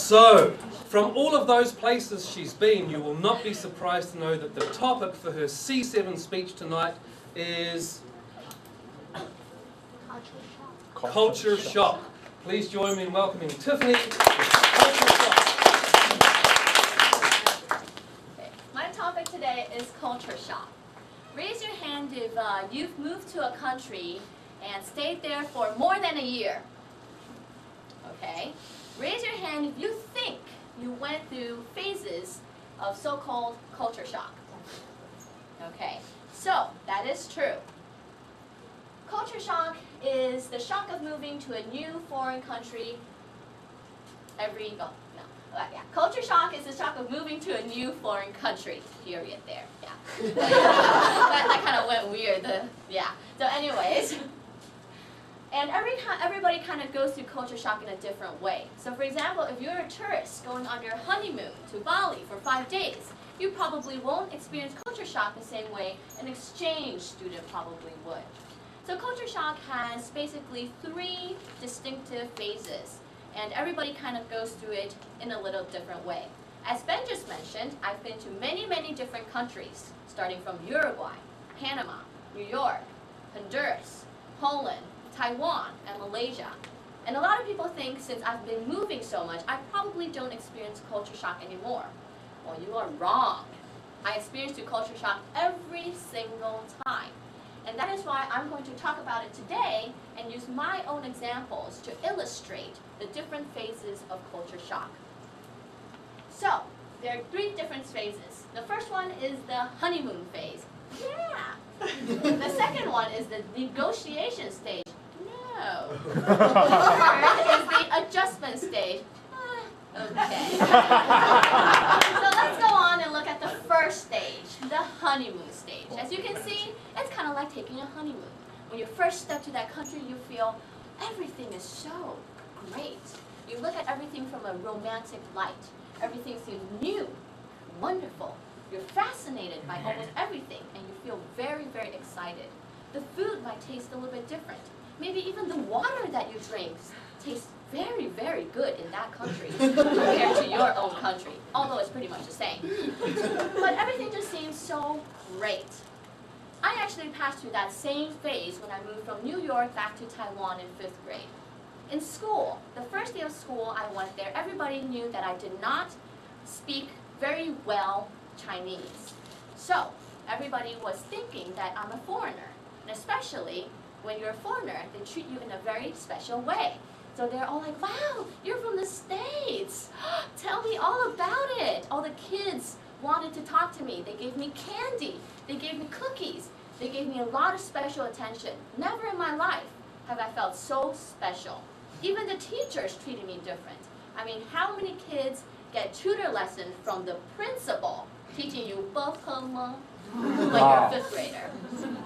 So, from all of those places she's been, you will not be surprised to know that the topic for her C7 speech tonight is culture shock. Please join me in welcoming Tiffany. Culture shock. Okay. My topic today is culture shock. Raise your hand if you've moved to a country and stayed there for more than a year. Okay. Raise your hand if you think you went through phases of so-called culture shock. Okay, so that is true. Culture shock is the shock of moving to a new foreign country Culture shock is the shock of moving to a new foreign country. Period there. Yeah. that kind of went weird. So anyways. And everybody kind of goes through culture shock in a different way. So for example, if you're a tourist going on your honeymoon to Bali for 5 days, you probably won't experience culture shock the same way an exchange student probably would. So culture shock has basically 3 distinctive phases, and everybody kind of goes through it in a little different way. As Ben just mentioned, I've been to many, many different countries, starting from Uruguay, Panama, New York, Honduras, Poland, Taiwan, and Malaysia. And a lot of people think since I've been moving so much, I probably don't experience culture shock anymore. Well, you are wrong. I experience culture shock every single time. And that is why I'm going to talk about it today and use my own examples to illustrate the different phases of culture shock. So, there are 3 different phases. The first one is the honeymoon phase. Yeah! The second one is the negotiation stage. No. The third is the adjustment stage. Okay. So let's go on and look at the first stage, the honeymoon stage. As you can see, it's kind of like taking a honeymoon. When you first step to that country, you feel everything is so great. You look at everything from a romantic light. Everything seems new, wonderful. You're fascinated by almost everything, and you feel very, very excited. The food might taste a little bit different. Maybe even the water that you drink tastes very, very good in that country compared to your own country, although it's pretty much the same. But everything just seems so great. I actually passed through that same phase when I moved from New York back to Taiwan in 5th grade. In school, the first day of school I went there, everybody knew that I did not speak very well Chinese. So everybody was thinking that I'm a foreigner, and especially when you're a foreigner, they treat you in a very special way. So they're all like, wow, you're from the States. Tell me all about it. All the kids wanted to talk to me. They gave me candy. They gave me cookies. They gave me a lot of special attention. Never in my life have I felt so special. Even the teachers treated me different. I mean, how many kids get tutor lessons from the principal teaching you when you're a 5th grader?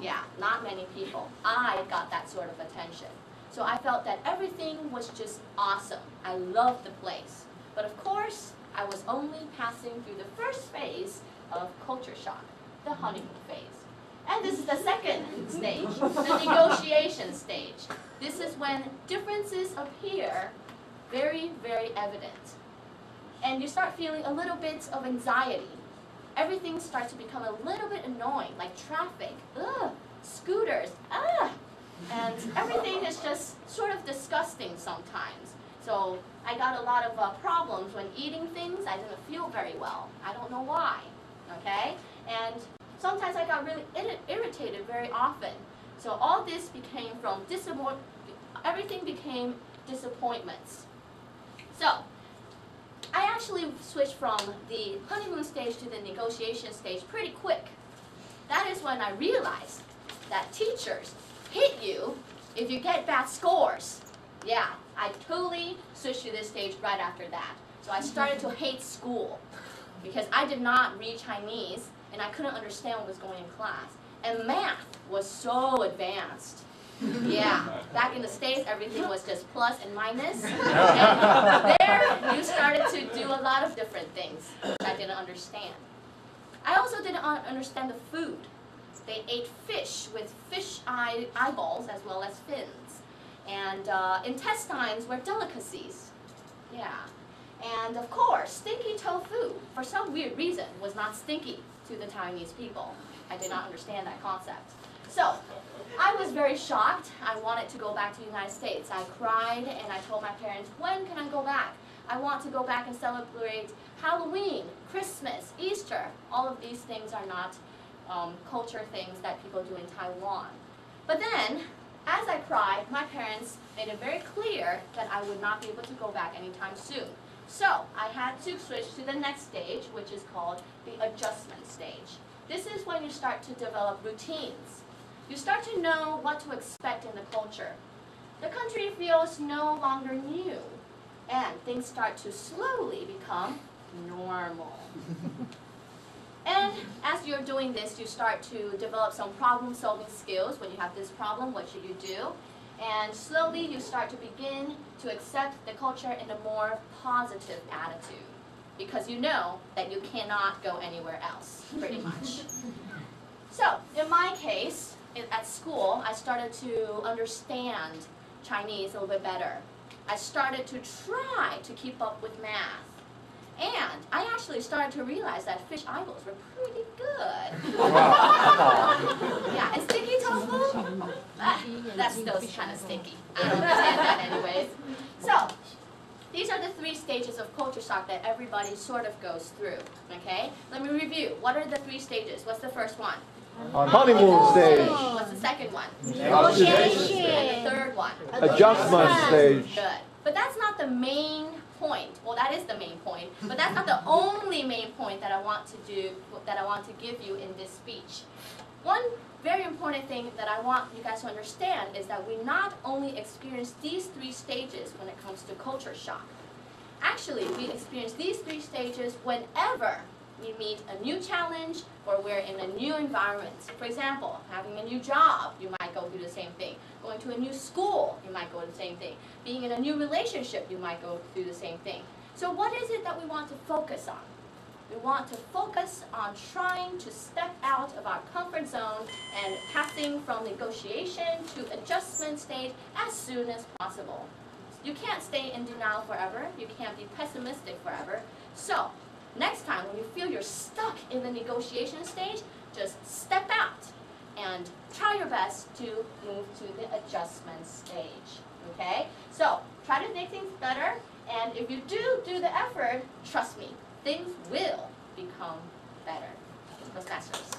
Yeah, not many people. I got that sort of attention. So I felt that everything was just awesome. I loved the place. But of course, I was only passing through the first phase of culture shock, the honeymoon phase. And this is the second stage, the negotiation stage. This is when differences appear very, very evident. And you start feeling a little bit of anxiety. Everything starts to become a little bit annoying, like traffic, scooters, and everything is just sort of disgusting sometimes. So I got a lot of problems when eating things. I didn't feel very well. I don't know why, okay? And sometimes I got really irritated very often. So all this became from everything became disappointments. So I actually switched from the honeymoon stage to the negotiation stage pretty quick. That is when I realized that teachers hit you if you get bad scores. Yeah, I totally switched to this stage right after that. So I started to hate school because I did not read Chinese and I couldn't understand what was going in class. And math was so advanced. Yeah, back in the States, everything was just plus and minus. And there, you started to do a lot of different things which I didn't understand. I also didn't understand the food. They ate fish with fish eyeballs as well as fins. And intestines were delicacies. Yeah. And of course, stinky tofu, for some weird reason, was not stinky to the Taiwanese people. I did not understand that concept. So, I was very shocked. I wanted to go back to the United States. I cried and I told my parents, when can I go back? I want to go back and celebrate Halloween, Christmas, Easter. All of these things are not culture things that people do in Taiwan. But then, as I cried, my parents made it very clear that I would not be able to go back anytime soon. So, I had to switch to the next stage, which is called the adjustment stage. This is when you start to develop routines. You start to know what to expect in the culture. The country feels no longer new, and things start to slowly become normal. And as you're doing this, you start to develop some problem-solving skills. When you have this problem, what should you do? And slowly you start to begin to accept the culture in a more positive attitude, because you know that you cannot go anywhere else, pretty much. So, in my case, at school, I started to understand Chinese a little bit better. I started to try to keep up with math. And I actually started to realize that fish eyeballs were pretty good. Yeah, and sticky tofu? That's still kind of sticky. I don't understand that anyways. So, these are the 3 stages of culture shock that everybody sort of goes through, okay? Let me review. What are the 3 stages? What's the first one? Honeymoon stage. What's the second one? Negotiation. And the third one? Adjustment stage. Good. But that's not the main point. Well, that is the main point, but that's not the only main point that I want to do, that I want to give you in this speech. One very important thing that I want you guys to understand is that we not only experience these 3 stages when it comes to culture shock. Actually, we experience these 3 stages whenever we meet a new challenge or we're in a new environment. For example, having a new job, you might go through the same thing. Going to a new school, you might go through the same thing. Being in a new relationship, you might go through the same thing. So what is it that we want to focus on? We want to focus on trying to step out of our comfort zone and passing from negotiation to adjustment stage as soon as possible. You can't stay in denial forever. You can't be pessimistic forever. So, next time when you feel you're stuck in the negotiation stage, just step out and try your best to move to the adjustment stage, okay? So, try to make things better, and if you do the effort, trust me, things will become better. Let's masters.